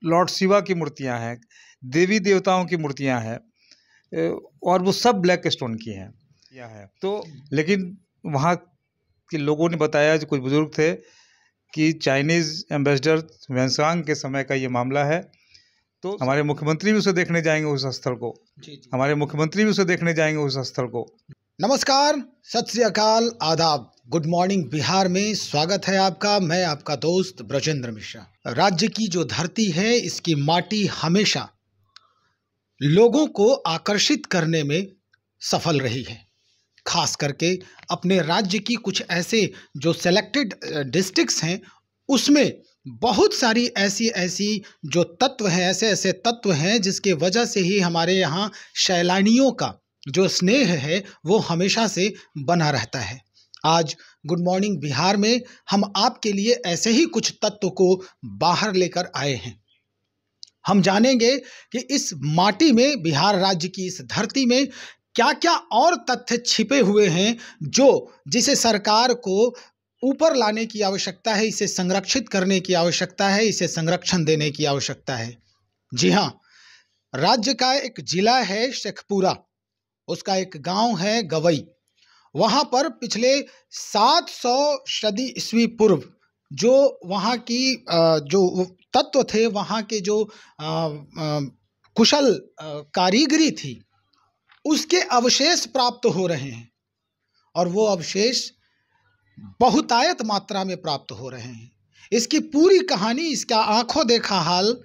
Lord Shiva की मूर्तियां हैं, देवी देवताओं की मूर्तियां हैं, और वो सब ब्लैक स्टोन की हैं। यह है तो लेकिन वहाँ के लोगों ने बताया, जो कुछ बुजुर्ग थे, कि चाइनीज़ एम्बेसडर वेंसांग के समय का ये मामला है। तो हमारे मुख्यमंत्री भी उसे देखने जाएंगे उस स्थल को। हमारे मुख्यमंत्री भी उसे देखने जाएंगे उस स्थल को। नमस्कार, सत श्री अकाल, आदाब, गुड मॉर्निंग। बिहार में स्वागत है आपका। मैं आपका दोस्त ब्रजेंद्र मिश्रा। राज्य की जो धरती है, इसकी माटी हमेशा लोगों को आकर्षित करने में सफल रही है। खास करके अपने राज्य की कुछ ऐसे जो सेलेक्टेड डिस्ट्रिक्ट्स हैं, उसमें बहुत सारी ऐसी जो तत्व हैं, ऐसे तत्व हैं जिसके वजह से ही हमारे यहाँ सैलानियों का जो स्नेह है वो हमेशा से बना रहता है। आज गुड मॉर्निंग बिहार में हम आपके लिए ऐसे ही कुछ तत्व को बाहर लेकर आए हैं। हम जानेंगे कि इस माटी में, बिहार राज्य की इस धरती में क्या क्या और तथ्य छिपे हुए हैं जिसे सरकार को ऊपर लाने की आवश्यकता है, इसे संरक्षित करने की आवश्यकता है, इसे संरक्षण देने की आवश्यकता है। जी हाँ, राज्य का एक जिला है शेखपुरा, उसका एक गांव है गवई। वहां पर पिछले 700 सदी ईस्वी पूर्व जो वहां की जो तत्व थे, वहां के जो कुशल कारीगरी थी, उसके अवशेष प्राप्त हो रहे हैं। और वो अवशेष बहुतायत मात्रा में प्राप्त हो रहे हैं। इसकी पूरी कहानी, इसका आंखों देखा हाल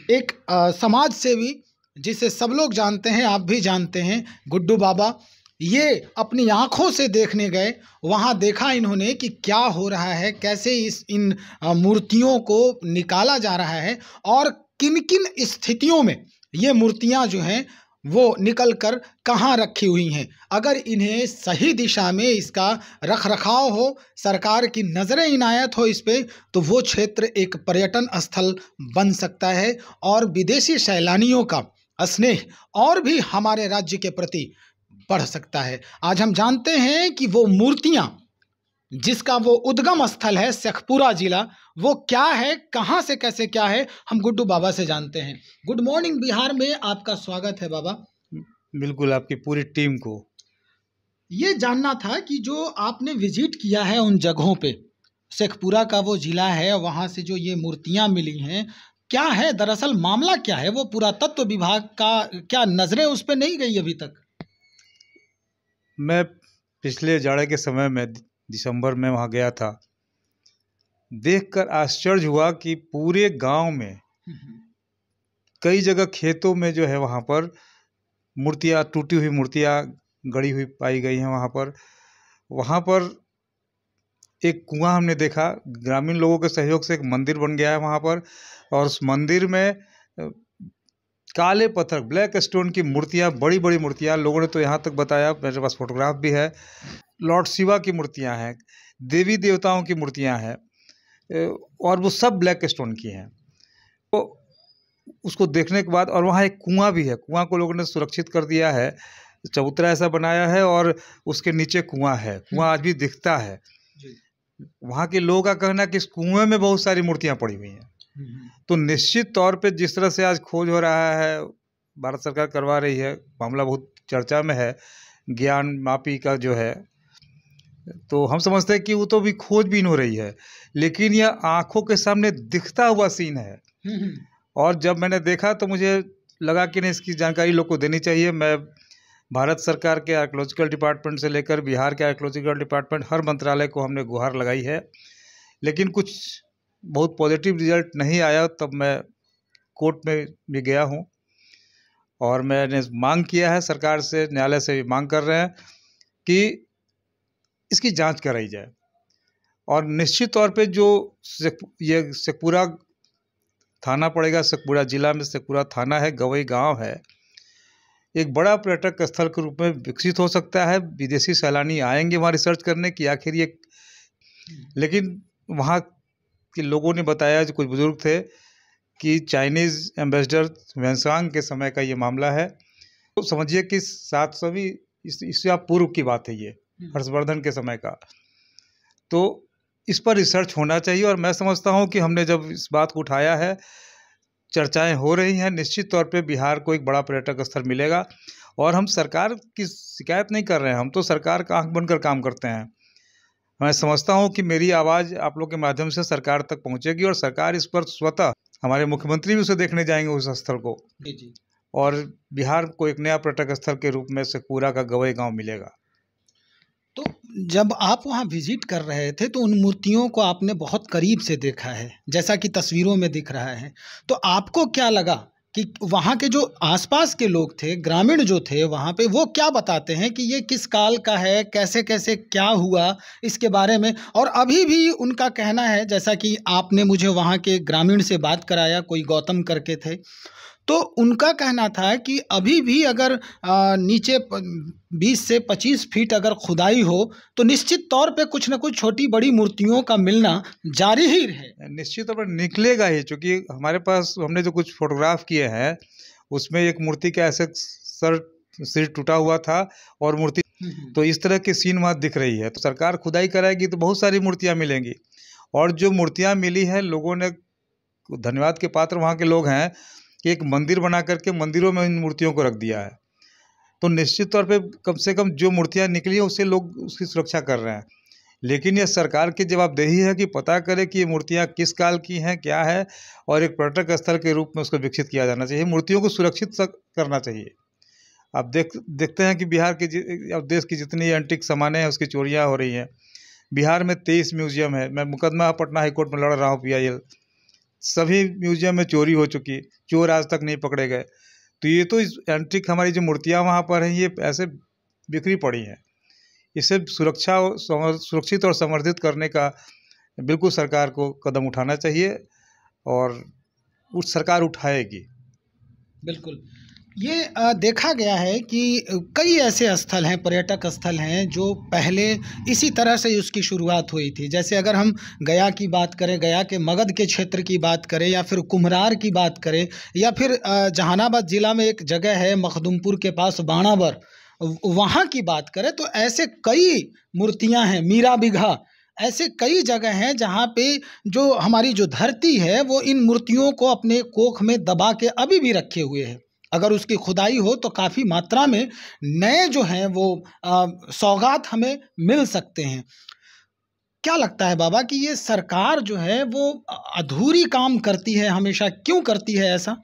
एक समाज सेवी, जिसे सब लोग जानते हैं, आप भी जानते हैं, गुड्डू बाबा, ये अपनी आंखों से देखने गए। वहाँ देखा इन्होंने कि क्या हो रहा है, कैसे इन मूर्तियों को निकाला जा रहा है और किन किन स्थितियों में ये मूर्तियाँ जो हैं वो निकल कर कहाँ रखी हुई हैं। अगर इन्हें सही दिशा में इसका रख रखाव हो, सरकार की नज़रें इनायत हो इस पे, तो वो क्षेत्र एक पर्यटन स्थल बन सकता है और विदेशी सैलानियों का स्नेह और भी हमारे राज्य के प्रति बढ़ सकता है। आज हम जानते हैं कि वो मूर्तियाँ, जिसका वो उद्गम स्थल है शेखपुरा जिला, वो क्या है, कहाँ से कैसे क्या है, हम गुड्डू बाबा से जानते हैं। गुड मॉर्निंग बिहार में आपका स्वागत है बाबा। बिल्कुल, आपकी पूरी टीम को ये जानना था कि जो आपने विजिट किया है उन जगहों पे, शेखपुरा का वो जिला है, वहाँ से जो ये मूर्तियाँ मिली हैं, क्या है दरअसल मामला, क्या है? वो पुरातत्व विभाग का क्या नजरें उस पर नहीं गई अभी तक? मैं पिछले जाड़े के समय में दिसंबर में वहाँ गया था। देखकर आश्चर्य हुआ कि पूरे गांव में कई जगह खेतों में जो है वहाँ पर मूर्तियाँ, टूटी हुई मूर्तियाँ गड़ी हुई पाई गई हैं। वहाँ पर एक कुआं हमने देखा। ग्रामीण लोगों के सहयोग से एक मंदिर बन गया है वहाँ पर, और उस मंदिर में काले पत्थर, ब्लैक स्टोन की मूर्तियाँ, बड़ी बड़ी मूर्तियाँ। लोगों ने तो यहाँ तक बताया, मेरे पास फोटोग्राफ भी है, लॉर्ड शिवा की मूर्तियाँ हैं, देवी देवताओं की मूर्तियाँ हैं, और वो सब ब्लैक स्टोन की हैं। तो उसको देखने के बाद, और वहाँ एक कुआं भी है, कुआं को लोगों ने सुरक्षित कर दिया है, चबूतरा ऐसा बनाया है और उसके नीचे कुआं है। कुआं आज भी दिखता है। वहाँ के लोगों का कहना है कि इस कुएं में बहुत सारी मूर्तियाँ पड़ी हुई हैं। तो निश्चित तौर पे जिस तरह से आज खोज हो रहा है, भारत सरकार करवा रही है, मामला बहुत चर्चा में है, ज्ञान मापी का जो है, तो हम समझते हैं कि वो तो भी खोजबीन हो रही है, लेकिन यह आंखों के सामने दिखता हुआ सीन है। और जब मैंने देखा तो मुझे लगा कि नहीं, इसकी जानकारी लोग को देनी चाहिए। मैं भारत सरकार के आर्कियोलॉजिकल डिपार्टमेंट से लेकर बिहार के आर्कियोलॉजिकल डिपार्टमेंट, हर मंत्रालय को हमने गुहार लगाई है, लेकिन कुछ बहुत पॉजिटिव रिजल्ट नहीं आया। तब मैं कोर्ट में भी गया हूँ और मैंने मांग किया है सरकार से, न्यायालय से भी मांग कर रहे हैं कि इसकी जांच कराई जाए। और निश्चित तौर पे जो ये शेखपुरा थाना पड़ेगा, शेखपुरा जिला में शेखपुरा थाना है, गवई गांव है, एक बड़ा पर्यटक स्थल के रूप में विकसित हो सकता है। विदेशी सैलानी आएंगे वहाँ रिसर्च करने की आखिर ये, लेकिन वहाँ के लोगों ने बताया, जो कुछ बुजुर्ग थे, कि चाइनीज़ एम्बेसडर वेंसांग के समय का ये मामला है। तो समझिए कि 700वीं ईस्वी पूर्व की बात है ये, हर्षवर्धन के समय का। तो इस पर रिसर्च होना चाहिए, और मैं समझता हूँ कि हमने जब इस बात को उठाया है चर्चाएं हो रही हैं। निश्चित तौर पे बिहार को एक बड़ा पर्यटक स्थल मिलेगा। और हम सरकार की शिकायत नहीं कर रहे हैं, हम तो सरकार का आंख बनकर काम करते हैं। मैं समझता हूं कि मेरी आवाज़ आप लोग के माध्यम से सरकार तक पहुंचेगी और सरकार इस पर स्वतः, हमारे मुख्यमंत्री भी उसे देखने जाएंगे उस स्थल को, जी। और बिहार को एक नया पर्यटक स्थल के रूप में शेखपुरा का गवई गांव मिलेगा। तो जब आप वहाँ विजिट कर रहे थे तो उन मूर्तियों को आपने बहुत करीब से देखा है, जैसा कि तस्वीरों में दिख रहा है, तो आपको क्या लगा कि वहाँ के जो आसपास के लोग थे, ग्रामीण जो थे वहाँ पे, वो क्या बताते हैं कि ये किस काल का है, कैसे कैसे क्या हुआ इसके बारे में? और अभी भी उनका कहना है, जैसा कि आपने मुझे वहाँ के ग्रामीण से बात कराया, कोई गौतम करके थे, तो उनका कहना था कि अभी भी अगर नीचे 20 से 25 फीट अगर खुदाई हो तो निश्चित तौर पे कुछ न कुछ छोटी बड़ी मूर्तियों का मिलना जारी ही रहे। निश्चित तौर पर निकलेगा ही, क्योंकि हमारे पास हमने जो कुछ फोटोग्राफ किए हैं उसमें एक मूर्ति का ऐसे सिर टूटा हुआ था और मूर्ति, तो इस तरह की सीन वहाँ दिख रही है। तो सरकार खुदाई कराएगी तो बहुत सारी मूर्तियाँ मिलेंगी, और जो मूर्तियाँ मिली हैं लोगों ने, धन्यवाद के पात्र वहाँ के लोग हैं कि एक मंदिर बना करके मंदिरों में इन मूर्तियों को रख दिया है। तो निश्चित तौर पे कम से कम जो मूर्तियाँ निकली हैं उससे लोग उसकी सुरक्षा कर रहे हैं। लेकिन यह सरकार की जवाबदेही है कि पता करे कि ये मूर्तियाँ किस काल की हैं, क्या है, और एक पर्यटक स्थल के रूप में उसको विकसित किया जाना चाहिए। मूर्तियों को सुरक्षित करना चाहिए। आप देखते हैं कि बिहार के अब देश की जितनी एंटीक सामानें हैं उसकी चोरियाँ हो रही हैं। बिहार में 23 म्यूजियम है। मैं मुकदमा पटना हाईकोर्ट में लड़ रहा हूँ PIL, सभी म्यूजियम में चोरी हो चुकी, चोर आज तक नहीं पकड़े गए। तो ये तो इस एंटीक हमारी जो मूर्तियाँ वहाँ पर हैं ये ऐसे बिखरी पड़ी हैं। इसे सुरक्षित और संवर्धित करने का बिल्कुल सरकार को कदम उठाना चाहिए, और उस सरकार उठाएगी। बिल्कुल। ये देखा गया है कि कई ऐसे स्थल हैं, पर्यटक स्थल हैं, जो पहले इसी तरह से उसकी शुरुआत हुई थी। जैसे अगर हम गया की बात करें, गया के मगध के क्षेत्र की बात करें, या फिर कुम्हरार की बात करें, या फिर जहानाबाद जिला में एक जगह है मखदुमपुर के पास बाणावर, वहाँ की बात करें, तो ऐसे कई मूर्तियाँ हैं, मीरा बिघा, ऐसे कई जगह हैं जहाँ पे जो हमारी जो धरती है वो इन मूर्तियों को अपने कोख में दबा के अभी भी रखे हुए है। अगर उसकी खुदाई हो तो काफ़ी मात्रा में नए जो हैं वो सौगात हमें मिल सकते हैं। क्या लगता है बाबा कि ये सरकार जो है वो अधूरी काम करती है हमेशा, क्यों करती है ऐसा?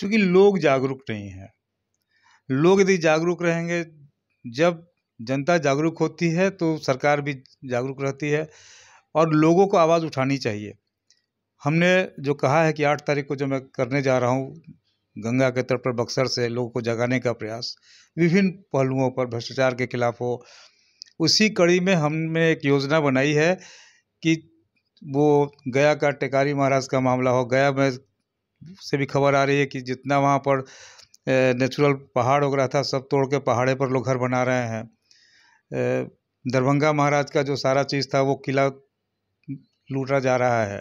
क्योंकि लोग जागरूक नहीं हैं। लोग यदि जागरूक रहेंगे, जब जनता जागरूक होती है तो सरकार भी जागरूक रहती है, और लोगों को आवाज़ उठानी चाहिए। हमने जो कहा है कि 8 तारीख को जो मैं करने जा रहा हूँ गंगा के तट पर बक्सर से लोगों को जगाने का प्रयास, विभिन्न पहलुओं पर भ्रष्टाचार के खिलाफ हो, उसी कड़ी में हमने एक योजना बनाई है कि वो गया का टेकारी महाराज का मामला हो। गया में से भी खबर आ रही है कि जितना वहाँ पर नेचुरल पहाड़ वगैरह था सब तोड़ के पहाड़े पर लोग घर बना रहे हैं। दरभंगा महाराज का जो सारा चीज़ था वो किला लूटा जा रहा है।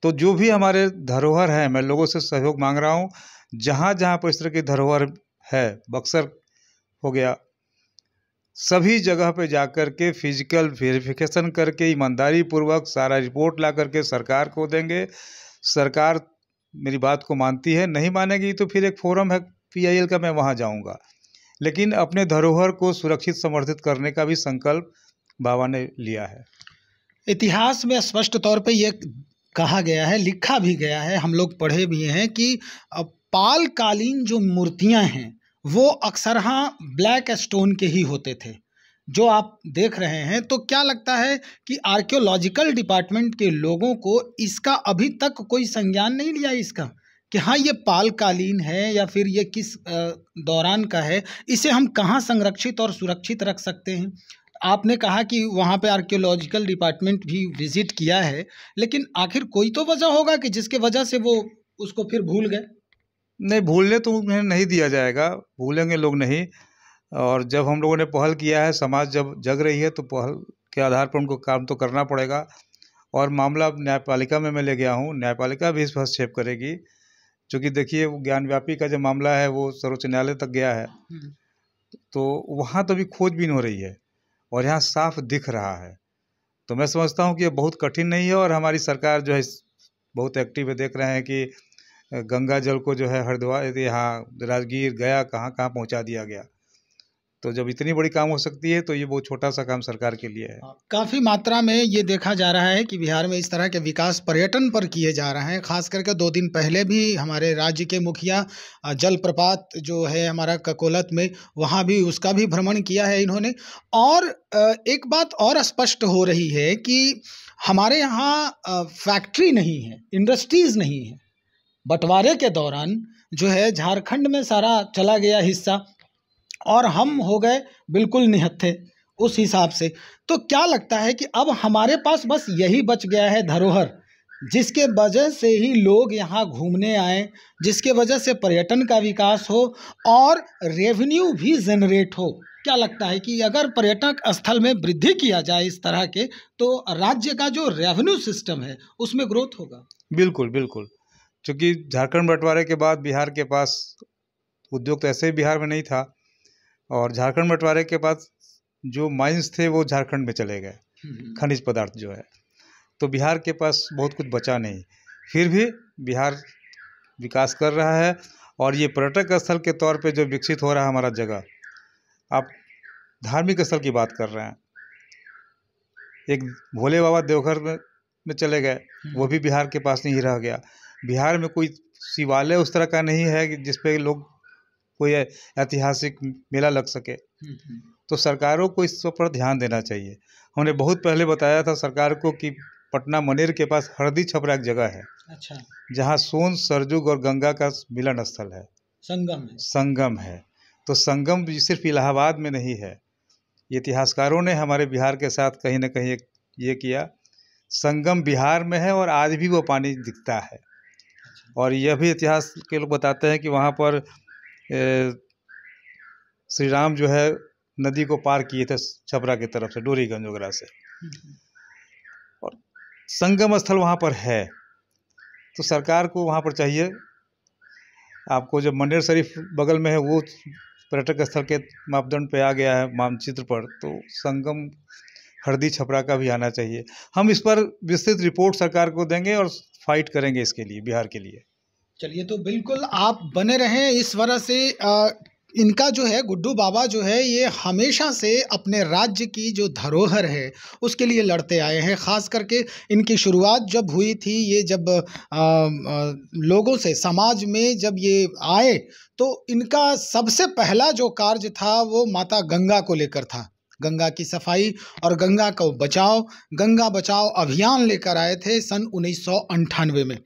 तो जो भी हमारे धरोहर हैं, मैं लोगों से सहयोग मांग रहा हूँ। जहाँ जहाँ पर इस तरह की धरोहर है, बक्सर हो गया, सभी जगह पे जाकर के फिजिकल वेरिफिकेशन करके ईमानदारी पूर्वक सारा रिपोर्ट ला करके सरकार को देंगे। सरकार मेरी बात को मानती है, नहीं मानेगी तो फिर एक फोरम है PIL का, मैं वहाँ जाऊँगा। लेकिन अपने धरोहर को सुरक्षित संवर्धित करने का भी संकल्प बाबा ने लिया है। इतिहास में स्पष्ट तौर पे ये कहा गया है, लिखा भी गया है, हम लोग पढ़े भी हैं कि पाल कालीन जो मूर्तियां हैं वो अक्सरहा ब्लैक स्टोन के ही होते थे जो आप देख रहे हैं। तो क्या लगता है कि आर्कियोलॉजिकल डिपार्टमेंट के लोगों को इसका अभी तक कोई संज्ञान नहीं लिया इसका कि हाँ ये पाल कालीन है या फिर ये किस दौरान का है, इसे हम कहाँ संरक्षित और सुरक्षित रख सकते हैं? आपने कहा कि वहाँ पे आर्कियोलॉजिकल डिपार्टमेंट भी विजिट किया है, लेकिन आखिर कोई तो वजह होगा कि जिसके वजह से वो उसको फिर भूल गए। नहीं, भूलने तो उन्हें नहीं दिया जाएगा, भूलेंगे लोग नहीं। और जब हम लोगों ने पहल किया है, समाज जब जग रही है तो पहल के आधार पर उनको काम तो करना पड़ेगा। और मामला न्यायपालिका में मैं ले गया हूँ, न्यायपालिका भी इस पर हस्तक्षेप करेगी। क्योंकि देखिए वो ज्ञानव्यापी का जो मामला है वो सर्वोच्च न्यायालय तक गया है, तो वहाँ तो अभी खोजबीन हो रही है और यहाँ साफ दिख रहा है। तो मैं समझता हूँ कि ये बहुत कठिन नहीं है, और हमारी सरकार जो है बहुत एक्टिव है। देख रहे हैं कि गंगा जल को जो है हरिद्वार यहाँ राजगीर गया कहाँ कहाँ पहुँचा दिया गया। तो जब इतनी बड़ी काम हो सकती है तो ये बहुत छोटा सा काम सरकार के लिए है। काफ़ी मात्रा में ये देखा जा रहा है कि बिहार में इस तरह के विकास पर्यटन पर किए जा रहे हैं। खास करके 2 दिन पहले भी हमारे राज्य के मुखिया जलप्रपात जो है हमारा ककोलत में, वहाँ भी उसका भी भ्रमण किया है इन्होंने। और एक बात और स्पष्ट हो रही है कि हमारे यहाँ फैक्ट्री नहीं है, इंडस्ट्रीज़ नहीं है। बंटवारे के दौरान जो है झारखंड में सारा चला गया हिस्सा और हम हो गए बिल्कुल निहत्थे उस हिसाब से। तो क्या लगता है कि अब हमारे पास बस यही बच गया है धरोहर, जिसके वजह से ही लोग यहाँ घूमने आए, जिसके वजह से पर्यटन का विकास हो और रेवेन्यू भी जनरेट हो। क्या लगता है कि अगर पर्यटक स्थल में वृद्धि किया जाए इस तरह के, तो राज्य का जो रेवेन्यू सिस्टम है उसमें ग्रोथ होगा? बिल्कुल बिल्कुल, क्योंकि झारखंड बंटवारे के बाद बिहार के पास उद्योग तो ऐसे ही बिहार में नहीं था, और झारखंड बंटवारे के बाद जो माइंस थे वो झारखंड में चले गए, खनिज पदार्थ जो है, तो बिहार के पास बहुत कुछ बचा नहीं। फिर भी बिहार विकास कर रहा है और ये पर्यटक स्थल के तौर पे जो विकसित हो रहा है हमारा जगह। आप धार्मिक स्थल की बात कर रहे हैं, एक भोले बाबा देवघर में चले गए, वो भी बिहार के पास नहीं रह गया। बिहार में कोई शिवालय उस तरह का नहीं है कि जिस पे लोग कोई ऐतिहासिक मेला लग सके। तो सरकारों को इस पर ध्यान देना चाहिए। हमने बहुत पहले बताया था सरकार को कि पटना मनेर के पास हरदी छपरा एक जगह है, अच्छा, जहाँ सोन सरजुग और गंगा का मिलन स्थल है, संगम है। तो संगम सिर्फ इलाहाबाद में नहीं है, इतिहासकारों ने हमारे बिहार के साथ कहीं ना कहीं ये किया, संगम बिहार में है और आज भी वो पानी दिखता है। और यह भी इतिहास के लोग बताते हैं कि वहाँ पर श्री राम जो है नदी को पार किए थे छपरा की तरफ से, डोरीगंज वगैरह से, और संगम स्थल वहाँ पर है। तो सरकार को वहाँ पर चाहिए, आपको जब मनेर शरीफ बगल में है वो पर्यटक स्थल के मापदंड पे आ गया है मानचित्र पर, तो संगम हरदी छपरा का भी आना चाहिए। हम इस पर विस्तृत रिपोर्ट सरकार को देंगे और फाइट करेंगे इसके लिए, बिहार के लिए। चलिए, तो बिल्कुल आप बने रहें इस वजह से। इनका जो है गुड्डू बाबा जो है ये हमेशा से अपने राज्य की जो धरोहर है उसके लिए लड़ते आए हैं। ख़ास करके इनकी शुरुआत जब हुई थी, ये जब लोगों से समाज में जब ये आए, तो इनका सबसे पहला जो कार्य था वो माता गंगा को लेकर था। गंगा की सफाई और गंगा को बचाओ, गंगा बचाओ अभियान लेकर आए थे सन 1998 में।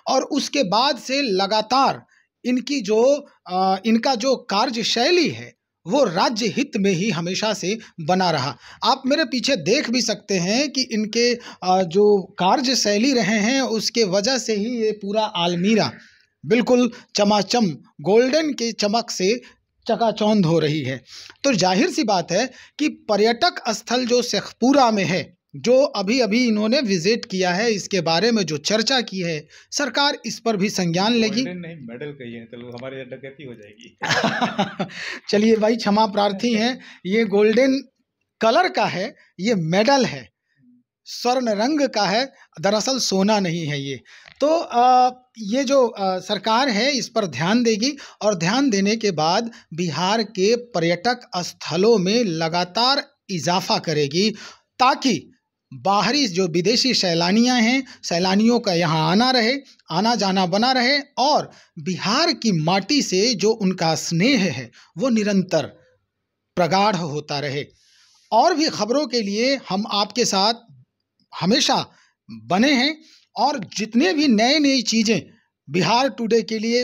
और उसके बाद से लगातार इनका जो कार्यशैली है वो राज्य हित में ही हमेशा से बना रहा। आप मेरे पीछे देख भी सकते हैं कि इनके जो कार्यशैली रहे हैं उसके वजह से ही ये पूरा आलमीरा बिल्कुल चमाचम गोल्डन के चमक से चकाचौंध हो रही है। तो जाहिर सी बात है कि पर्यटक स्थल जो शेखपुरा में है, जो अभी अभी इन्होंने विजिट किया है, इसके बारे में जो चर्चा की है, सरकार इस पर भी संज्ञान लेगी। नहीं, मेडल कहिए तो हमारी डकैती हो जाएगी। चलिए भाई, क्षमा प्रार्थी हैं, ये गोल्डन कलर का है, ये मेडल है, स्वर्ण रंग का है, दरअसल सोना नहीं है ये। तो ये जो सरकार है इस पर ध्यान देगी और ध्यान देने के बाद बिहार के पर्यटक स्थलों में लगातार इजाफा करेगी, ताकि बाहरी जो विदेशी सैलानियां हैं, सैलानियों का यहाँ आना रहे, आना जाना बना रहे, और बिहार की माटी से जो उनका स्नेह है वो निरंतर प्रगाढ़ होता रहे। और भी खबरों के लिए हम आपके साथ हमेशा बने हैं, और जितने भी नई चीज़ें बिहार टुडे के लिए